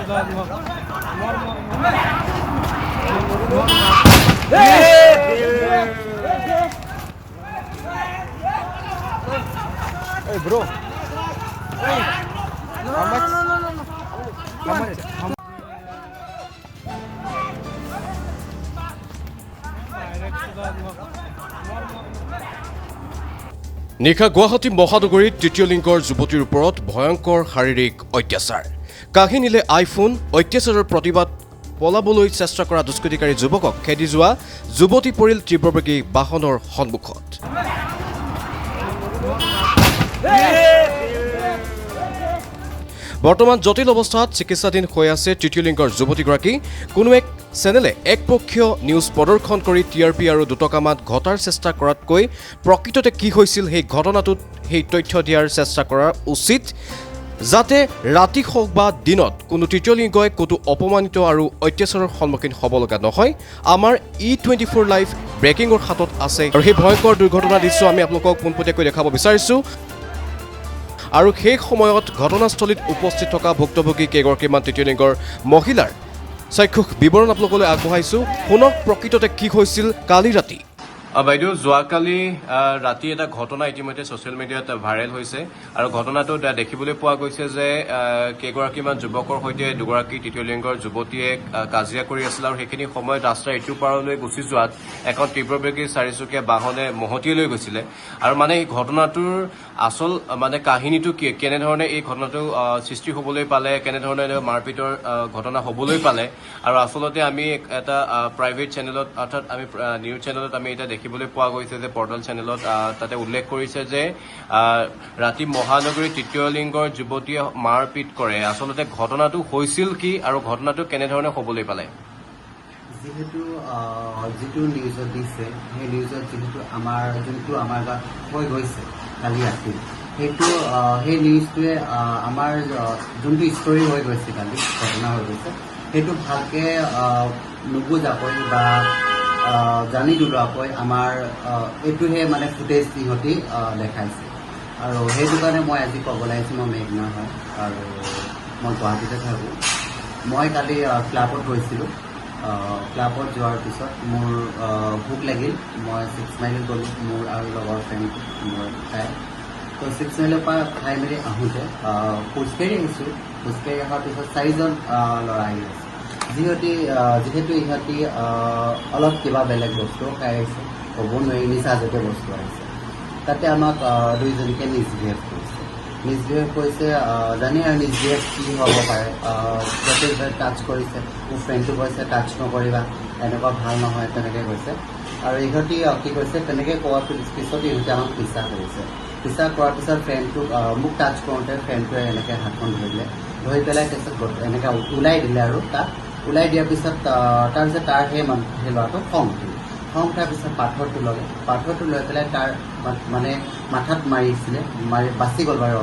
Hey bro. Hey. How much? How much? নিশা গুৱাহাটী মহানগৰীত তৃতীয় লিংগৰ যুৱতীৰ ওপৰত ভয়ংকৰ শাৰীৰিক অত্যাচাৰ কাঢ়ি নিলে আইফোন অত্যাচাৰৰ প্ৰতিবাদ পলাবলৈ চেষ্টা কৰা দুষ্কৃতিকাৰী যুৱকক খেদি যোৱা যুৱতী পৰিল তীব্ৰবেগী বাহনৰ সন্মুখত বৰ্তমান জটিল অৱস্থাত চিকিৎসাধীন হৈ আছে তৃতীয় লিংগৰ যুৱতীগৰাকী কোনো এক চেনেলে একপক্ষীয় নিউজ প্ৰদৰ্শন কৰি টিআৰপি আৰু দুটকামাত ঘটাৰ চেষ্টা কৰাতকৈ প্ৰকৃততে কি হৈছিল সেই ঘটনাটোত সেই তথ্য দিয়াৰ চেষ্টা কৰা উচিত যাতে ৰাতি হওক বা দিনত কোনো তৃতীয় লিংগই ক'তো অপমানিত আৰু অত্যাচাৰৰ সন্মুখীন হ'ব লগা নহয় আমাৰ E24 লাইভ ব্ৰেকিঙৰ হাতত আছে আৰু সেই ভয়ংকৰ দুৰ্ঘটনা দৃশ্য আমি আপোনালোকক পোনপটীয়াকৈ দেখাব বিচাৰিছোঁ আৰু সেই সময়ত ঘটনাস্থলীত উপস্থিত থকা ভুক্তভোগী কেইগৰাকীমান তৃতীয় লিংগৰ মহিলাৰ চাক্ষুষ বিৱৰণ আপোনালোকলৈ আগবঢ়াইছোঁ শুনক প্ৰকৃততে কি হৈছিল কালি ৰাতি বাইদেউ যোৱাকালি ৰাতি এটা ঘটনা ইতিমধ্যে ছ'চিয়েল মিডিয়াত ভাইৰেল হৈছে আৰু ঘটনাটোত দেখিবলৈ পোৱা গৈছে যে কেইগৰাকীমান যুৱকৰ সৈতে দুগৰাকী তৃতীয় লিংগৰ যুৱতীয়ে কাজিয়া কৰি আছিল আৰু সেইখিনি সময়ত ৰাস্তাৰ ইটো পাৰলৈ গুচি যোৱাত এখন তীব্ৰবেগী চাৰিচকীয়া বাহনে মহতিয়াই লৈ গৈছিলে আৰু মানে এই ঘটনাটোৰ আচল মানে কাহিনীটো কি কেনেধৰণে এই ঘটনাটো সৃষ্টি হ'বলৈ পালে কেনেধৰণে মাৰপিটৰ ঘটনা হ'বলৈ পালে আৰু আচলতে আমি এটা প্ৰাইভেট চেনেলত অৰ্থাৎ আমি নিউজ চেনেলত আমি এটা দেখিবলৈ পোৱা গৈছে যে পৰ্টেল চেনেলত তাতে উল্লেখ কৰিছে যে ৰাতি মহানগৰীৰ তৃতীয় লিংগৰ যুৱতীয়ে মাৰপিট কৰে আচলতে ঘটনাটো হৈছিল কি আৰু ঘটনাটো কেনেধৰণে হ'বলৈ পালে যেহেতু যিটো নিউজত দিছে সেই নিউজত যিহেতু যোনটো আমাৰ গাত হৈ গৈছে কালি ৰাতি সেইটো সেই নিউজটোৱে আমাৰ যোনটো ষ্টৰি হৈ গৈছে কালি ঘটনা হৈ গৈছে সেইটো ভালকৈ নুবুজাকৈ বা জানি নোলোৱাকৈ আমাৰ এইটোহে মানে ফুটেজ সিহঁতি দেখাইছে আৰু সেইটো কাৰণে মই আজি ক'বলৈ আহিছোঁ মই মেঘনা হয় আৰু মই গুৱাহাটীতে থাকোঁ মই কালি ক্লাবত গৈছিলোঁ ক্লাবত যোৱাৰ পিছত মোৰ ভোক লাগিল মই 6 মাইলত গ'লোঁ মোৰ আৰু লগৰ ফ্ৰেণ্ড মোৰ খাই তো 6 মাইলৰ পৰা খাই মেলি আহোঁতে খোজকাঢ়ি আহিছোঁ খোজকাঢ়ি অহাৰ পিছত 4জন ল'ৰা আহি আছে যিহেতু ইহঁতি অলপ কিবা বেলেগ বস্তু খাই আহিছে ক'ব নোৱাৰি নিচা জাতীয় বস্তু আহিছে তাতে আমাক দুইজনীকে মিছবিহেভ কৰিছে জানি আৰু মিছবিহেভ কি হ'ব পাৰে যাতে টাচ কৰিছে মোৰ ফ্ৰেণ্ডটো কৈছে টাচ নকৰিবা এনেকুৱা ভাল নহয় তেনেকৈ কৈছে আৰু ইহঁতি কি কৈছে তেনেকৈ কোৱাৰ পিছত ইহঁতে আমাক পিছা কৰিছে পিছা কৰাৰ পিছত ফ্ৰেণ্ডটোক মোক টাচ কৰোঁতে ফ্ৰেণ্ডটোৱে এনেকৈ হাতখন ধৰি পেলাই তাৰপিছত এনেকৈ ওলাই দিলে আৰু তাক ওলাই দিয়াৰ পিছত তাৰপিছত তাৰ সেই ল'ৰাটো খং উঠাৰ পিছত পাথৰটো লৈ পেলাই তাৰ মানে মাথাত মাৰিছিলে বাচি গ'ল বাৰু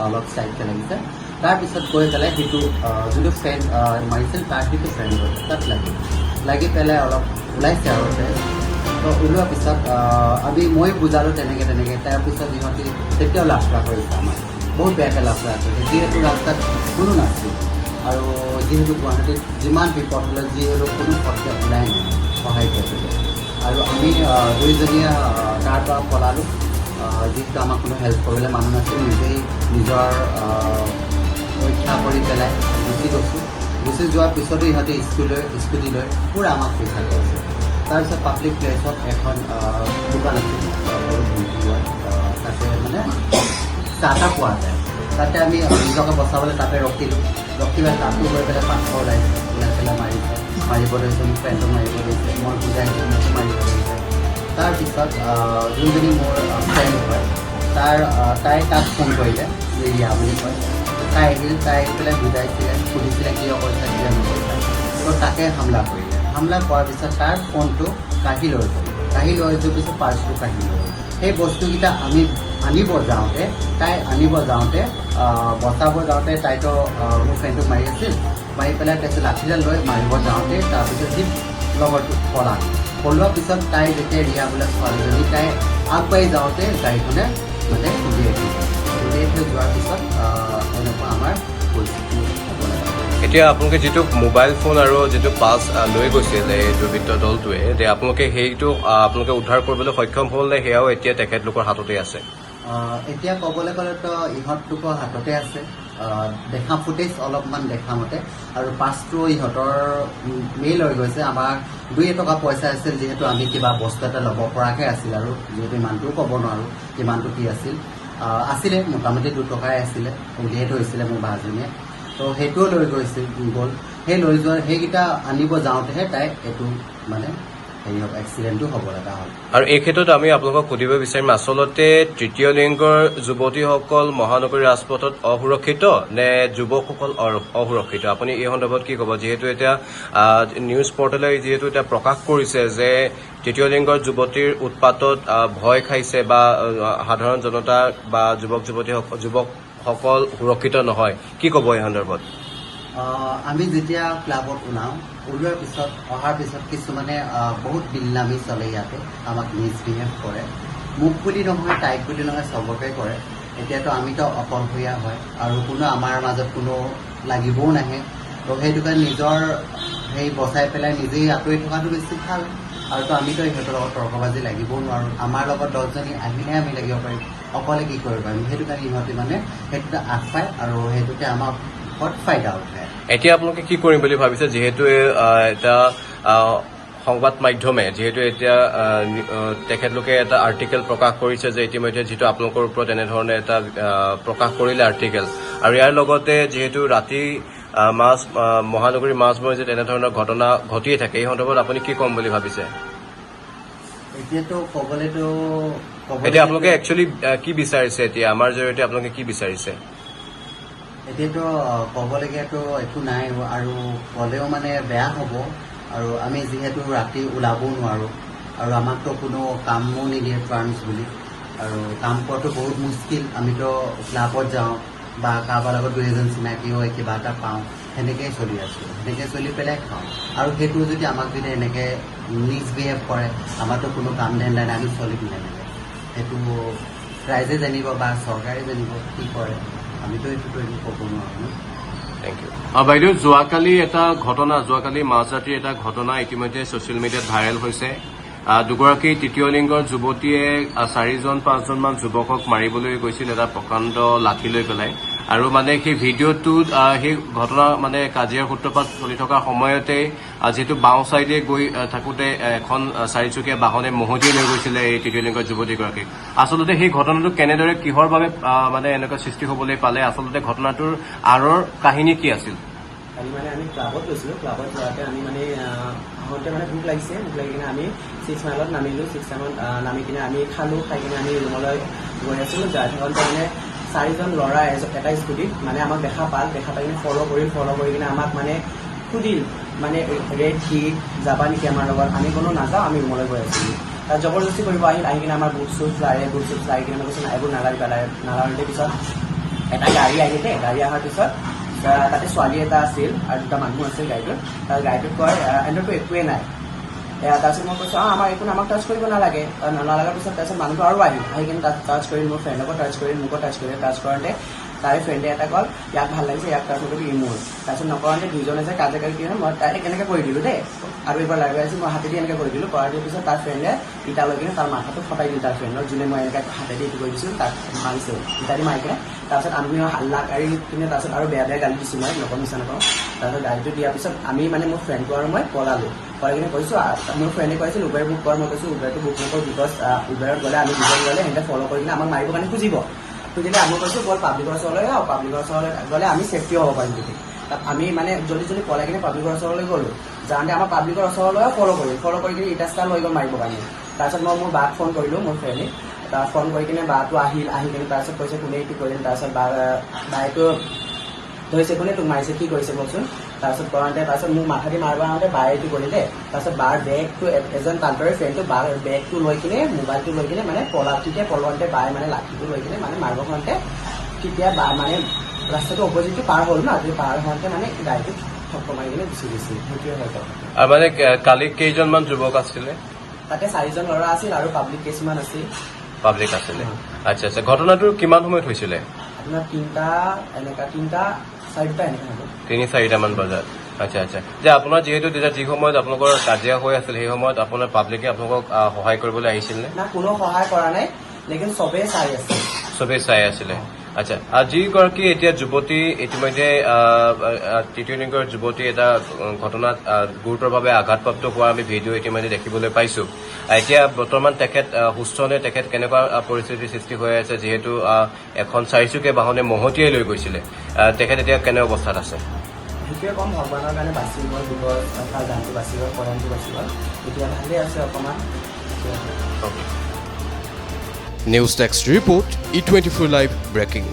অলপ চাইডকৈ লাগিছে তাৰপিছত গৈ পেলাই সেইটো যোনটো ফ্ৰেণ্ড মাৰিছিল তাৰ সেইটো ফ্ৰেণ্ড গৈছে তাত লাগি পেলাই অলপ ওলাইছে আৰু তো ওলোৱাৰ পিছত মই বুজালোঁ তেনেকৈ তাৰপিছত ইহঁতি তেতিয়াও লাফৰা কৰিছে আমাৰ বহুত বেয়াকৈ লাফৰা কৰিছে যিহেতু ৰাস্তাত কোনো নাছিল আৰু যিহেতু গুৱাহাটীত যিমান বিপদ হ'লে যিহেতু কোনো পথে ওলাই নাই সহায় কৰিছিলে আৰু আমি দুইজনীয়ে তাৰ পৰা পলালোঁ যিহেতু আমাক কোনো হেল্প কৰিবলৈ মানুহ নাছিল নিজেই নিজৰ পৰীক্ষা কৰি পেলাই গুচি যোৱাৰ পিছতো ইহঁতে স্কুটি লৈ পূৰা আমাক পইচা কৰিছে তাৰপিছত পাব্লিক প্লেচত এখন দোকান আছিল তাতে মানে চাহ পোৱা যায় তাতে আমি নিজকে বচাবলৈ তাতে ৰখি পেলাই তাতো গৈ পেলাই পাথৰ ওলাই পেলাই মাৰিব লৈছে মোৰ ফ্ৰেণ্ডক মাৰিব লৈছে মই বুজাইছোঁ মোকো মাৰিব লৈছে তাৰপিছত যোনজনী মোৰ ফ্ৰেণ্ড হয় তাই তাক ফোন কৰিলে যে ৰিয়া বুলি কয় তাই আহি পেলাই বুজাইছিলে সুধিছিলে কিয় কৰিছে কিয় নকৰিছে তো তাকে হামলা কৰিলে হামলা কৰাৰ পিছত তাৰ ফোনটো কাঢ়ি লৈ যোৱাৰ পিছত পাৰ্চটো কাঢ়ি লৈ সেই বস্তুকেইটা আনিব যাওঁতে বচাব যাওঁতে তাইতো মোৰ ফ্ৰেণ্ডটোক মাৰি আছিল মাৰি পেলাই তাৰপিছত লাঠিডাল লৈ মাৰিব যাওঁতে তাৰপিছত যি লগৰটো পলোৱাৰ পিছত তাই যেতিয়া ৰিয়া বোলে ছোৱালীজনী তাই আগবাঢ়ি যাওঁতে গাড়ীখনে মানে খুলিয়াই থৈ যোৱাৰ পিছত এনেকুৱা আমাৰ পৰিস্থিতি হ'ব লাগে এতিয়া আপোনালোকে যিটো মোবাইল ফোন আৰু যিটো পাছ লৈ গৈছিল এই দুৰ্বৃত্ত দলটোৱে যে আপোনালোকে সেইটো আপোনালোকে উদ্ধাৰ কৰিবলৈ সক্ষম হ'ল নে সেয়াও এতিয়া তেখেতলোকৰ হাততে আছে এতিয়া ক'বলৈ গ'লেতো ইহঁতলোকৰ হাততে আছে দেখা ফুটেজ অলপমান দেখা মতে আৰু পাছটো ইহঁতৰ মেইল হৈ গৈছে আমাৰ 2 টকা পইচা আছিল যিহেতু আমি কিবা বস্তু এটা ল'ব পৰাকৈ আছিল আৰু যিহেতু ইমানটোও ক'ব নোৱাৰোঁ কিমানটো কি আছিল আছিলে মোটামুটি 2 টকাই আছিলে উলিয়াই থৈছিলে মোৰ বাজনীয়ে তো সেইটোও লৈ গৈছিল গ'ল সেই লৈ যোৱা সেইকেইটা আনিব যাওঁতেহে তাই এইটো মানে হেৰি হ'ব এক্সিডেণ্টটো হ'ব লগা হ'ল আৰু এই ক্ষেত্ৰত আমি আপোনালোকক সুধিব বিচাৰিম আচলতে তৃতীয় লিংগৰ যুৱতীসকল মহানগৰী ৰাজপথত অসুৰক্ষিত নে যুৱকসকল অসুৰক্ষিত আপুনি এই সন্দৰ্ভত কি ক'ব যিহেতু এতিয়া নিউজ পৰ্টেলে যিহেতু এতিয়া প্ৰকাশ কৰিছে যে তৃতীয় লিংগৰ যুৱতীৰ উৎপাতত ভয় খাইছে বা সাধাৰণ জনতা বা যুৱকসকল সুৰক্ষিত নহয় কি ক'ব এই সন্দৰ্ভত আমি যেতিয়া ক্লাবত ওলোৱাৰ পিছত অহাৰ পিছত কিছুমানে বহুত বিল্লামি চলে ইয়াতে আমাক মিছবিহেভ কৰে মোক বুলি নহয় তাইক বুলি নহয় চবকে কৰে এতিয়াতো আমিতো অকলশৰীয়া হয় আৰু কোনো আমাৰ মাজত কোনো লাগিবও নাহে তো সেইটো কাৰণে নিজৰ সেই বচাই পেলাই নিজেই আঁতৰি থকাটো বেছি ভাল আৰুতো আমিতো ইহঁতৰ লগত তৰ্কবাজি লাগিবও নোৱাৰোঁ আমাৰ লগত 10জনী আহিলেহে আমি লাগিব পাৰিম অকলে কি কৰিব পাৰিম সেইটো কাৰণে ইহঁতে মানে সেইটোতে আগ পায় আৰু সেইটোতে আমাক ফাইদা উঠে এতিয়া আপোনালোকে কি কৰিম বুলি ভাবিছে যিহেতু এটা সংবাদ মাধ্যমে যিহেতু এতিয়া তেখেতলোকে এটা আৰ্টিকেল প্ৰকাশ কৰিছে যে ইতিমধ্যে যিটো আপোনালোকৰ ওপৰত এনেধৰণে এটা প্ৰকাশ কৰিলে আৰ্টিকেল আৰু ইয়াৰ লগতে যিহেতু ৰাতি মহানগৰী মাজমজিয়াত এনেধৰণৰ ঘটনা ঘটিয়ে থাকে এই সন্দৰ্ভত আপুনি কি ক'ম বুলি ভাবিছে এতিয়াতো ক'বলেতো এতিয়া আপোনালোকে একচুৱেলি কি বিচাৰিছে এতিয়া আমাৰ জৰিয়তে আপোনালোকে কি বিচাৰিছে এতিয়াতো ক'বলগীয়াতো একো নাই আৰু ক'লেও মানে বেয়া হ'ব আৰু আমি যিহেতু ৰাতি ওলাবও নোৱাৰোঁ আৰু আমাকতো কোনো কামো নিদিয়ে ট্ৰান্স বুলি আৰু কাম কৰাটো বহুত মুস্কিল আমিতো ক্লাবত যাওঁ বা কাৰোবাৰ লগত 2 চিনাকি হৈ কিবা এটা পাওঁ সেনেকৈয়ে চলি আছোঁ সেনেকৈ চলি পেলাই খাওঁ আৰু সেইটো যদি আমাক যদি এনেকৈ মিছবিহেভ কৰে আমাৰতো কোনো কাম ধান্দা নাই আমি চলিম কেনেকৈ সেইটো ৰাইজে জানিব বা চৰকাৰে জানিব কি কৰে আমিতো এইটোতো একো ক'ব নোৱাৰোঁ থেংক ইউ বাইদেউ যোৱাকালি মাজৰাতিৰ এটা ঘটনা ইতিমধ্যে ছচিয়েল মিডিয়াত ভাইৰেল হৈছে দুগৰাকী তৃতীয় লিংগৰ যুৱতীয়ে 4-5জনমান যুৱকক মাৰিবলৈ গৈছিল এটা প্ৰকাণ্ড লাঠি লৈ পেলাই আৰু মানে সেই ভিডিঅ'টোত সেই ঘটনা মানে কাজিয়াৰ সূত্ৰপাত চলি থকাৰ সময়তে যিহেতু বাওঁ চাইডে গৈ থাকোতে এখন 4চকীয়া বাহনে মহতিয়াই লৈ গৈছিলে এই তৃতীয় লিংগৰ যুৱতীগৰাকীক আচলতে সেই ঘটনাটো কেনেদৰে কিহৰ বাবে মানে এনেকুৱা সৃষ্টি হ'বলৈ পালে আচলতে ঘটনাটোৰ আঁৰৰ কাহিনী কি আছিল কালি মানে আমি ক্লাবত গৈছিলোঁ ক্লাবত যোৱাতে আমি মানে আহোঁতে মানে ভোক লাগি কিনে আমি 6 মাইলত নামিলোঁ 6 মাইলত নামি কিনে আমি খালোঁ খাই কিনে আমি ৰুমলৈ গৈ আছিলোঁ যাই থাকোঁতে মানে 4জন ল'ৰা এটা স্কুটিত মানে আমাক দেখা পাই কিনে ফ'ল' কৰি কিনে আমাক মানে সুধিল মানে ৰেড হিট যাবা নেকি আমাৰ লগত আমি কোনো নাযাওঁ আমি ৰুমলৈ গৈ আছিলোঁ তাত জবৰদস্তি কৰিব আহি কিনে আমাৰ বুট চুট লাৰি কিনে কৈছে এইবোৰ নালাৰিতে পিছত এটা গাড়ী আহিলে গাড়ী অহাৰ পিছত তাতে ছোৱালী এটা আছিল আৰু 2টা মানুহ আছিল গাড়ীটোত তাৰ গাড়ীটোত কয় এণ্ডৰটো একোৱে নাই তাৰপিছত মই কৈছোঁ আমাৰ একো আমাক টাচ কৰিব নালাগে নলগাৰ পিছত তাৰপিছত মানুহটো আৰু আহি কিনে তাত টাচ কৰিল মোৰ ফ্ৰেণ্ডকো টাচ কৰিল মোকো টাচ কৰিলে টাচ কৰোঁতে তাৰে ফ্ৰেণ্ডে এটা কল ইয়াক ভাল লাগিছে ইয়াক টাচ কৰিলোঁ ই মোৰ তাৰপিছত নকৰোঁতে 2জনে যে কাজিয়া কি হয় মই তাইক এনেকৈ কৰি দিলোঁ দেই আৰু এইবাৰ লাৰি আছিল মই হাতেদি এনেকৈ কৰি দিলোঁ কৰাৰ পিছত তাৰ ফ্ৰেণ্ডে ইটা লৈ কিনে তাৰ মাথাটো ফটাই দিল তাৰ ফ্ৰেণ্ডৰ যোনে মই এনেকৈ হাতেদি এইটো কৰি দিছিলোঁ তাক মাৰিছে ইটা দি মাৰি কিনে তাৰপিছত আমি হাল্লা কাঢ়ি কিনে তাৰপিছত আৰু বেয়া গালি দিছোঁ মই নকওঁ মিছা নকওঁ তাৰপিছত গাড়ীটো দিয়াৰ পিছত আমি মানে মোৰ ফ্ৰেণ্ডটো আৰু মই পলালোঁ পলাই কিনে কৈছোঁ মোৰ ফ্ৰেণ্ডে কৈছিল উবেৰ বুক কৰ মই কৈছোঁ উবেৰটো বুক নকৰোঁ বিকজ উবেৰত গ'লে আমি দুজন গ'লে সিহঁতে ফ'ল' কৰি কিনে আমাক মাৰিবৰ কাৰণে খুজিব খুজিলে আমি কৈছোঁ বল পাব্লিকৰ ওচৰলৈ যাওঁ পাব্লিকৰ ওচৰলৈ গ'লে আমি ছেফটিও হ'ব পাৰিম বুলি তাত আমি মানে জল্দি পলাই কিনে পাব্লিকৰ ওচৰলৈ গ'লোঁ যাওঁতে আমাৰ পাব্লিকৰ ওচৰলৈ ফ'ল' কৰি কিনে ইটা ষ্টাৰ লৈ গ'ল মাৰিবৰ কাৰণে তাৰপিছত মই মোৰ বাক ফোন কৰিলোঁ মোৰ ফ্ৰেণ্ডে তাত ফোন কৰি কিনে বাটো আহি কিনে তাৰপিছত কৈছে কোনে এইটো কৰিলে তাৰপিছত বায়েটো ধৰিছে কোনে তোক মাৰিছে কি কৰিছে কওকচোন তাৰপিছত কৰাওঁতে তাৰপিছত মোক মাথা দি মাৰিব আহোঁতে বায়ে এইটো কৰিলে তাৰপিছত বাৰ বেগটো এজন তান্তৰে ফ্ৰেণ্ডটো বাৰ বেগটো লৈ কিনে মোবাইলটো লৈ কিনে মানে পলাওঁতে বায়ে মানে লাঠিটো লৈ কিনে মানে মাৰিব খাওঁতে তেতিয়া মানে ৰাস্তাটো অপজিটটো পাৰ হ'ল ন পাৰ হওঁতে মানে গাড়ীটো ঠক্কৰ মাৰি কিনে গুচি গৈছিল সেইটোৱে হয়তো আৰু মানে কালি কেইজনমান যুৱক আছিলে তাতে 4জন ল'ৰা আছিল আৰু পাব্লিক কিছুমান আছিল আচ্ছা ঘটনাটো কিমান সময়ত হৈছিলে আপোনাৰ 3টা 4টা এনেকুৱা হ'ব 3-4মান বজাত আচ্ছা আচ্ছা যে আপোনাৰ যিহেতু তেতিয়া যি সময়ত আপোনালোকৰ কাজিয়া হৈ আছিল সেই সময়ত আপোনাৰ পাব্লিকে আপোনালোকক সহায় কৰিবলৈ আহিছিল নে না কোনো সহায় কৰা নাই লেকিন চবেই চাই আছে চবেই চাই আছিলে আচ্ছা আৰু যিগৰাকী এতিয়া যুৱতী ইতিমধ্যে তৃতীয় লিংগৰ যুৱতী এটা ঘটনাত গুৰুতৰভাৱে আঘাতপ্ৰাপ্ত হোৱা আমি ভিডিঅ' ইতিমধ্যে দেখিবলৈ পাইছোঁ এতিয়া বৰ্তমান তেখেত সুস্থ নে তেখেত কেনেকুৱা পৰিস্থিতিৰ সৃষ্টি হৈ আছে যিহেতু এখন চাৰিচকীয়া বাহনে মহতিয়াই লৈ গৈছিলে তেখেত এতিয়া কেনে অৱস্থাত আছে সেইটোৱে কম ভগৱানৰ কাৰণে বাচি গ'ল বিপদ তাৰ জানটো বাচি গ'ল পৰাণটো বাচি গ'ল এতিয়া ভালেই আছে অকণমান news desk report E24 live breaking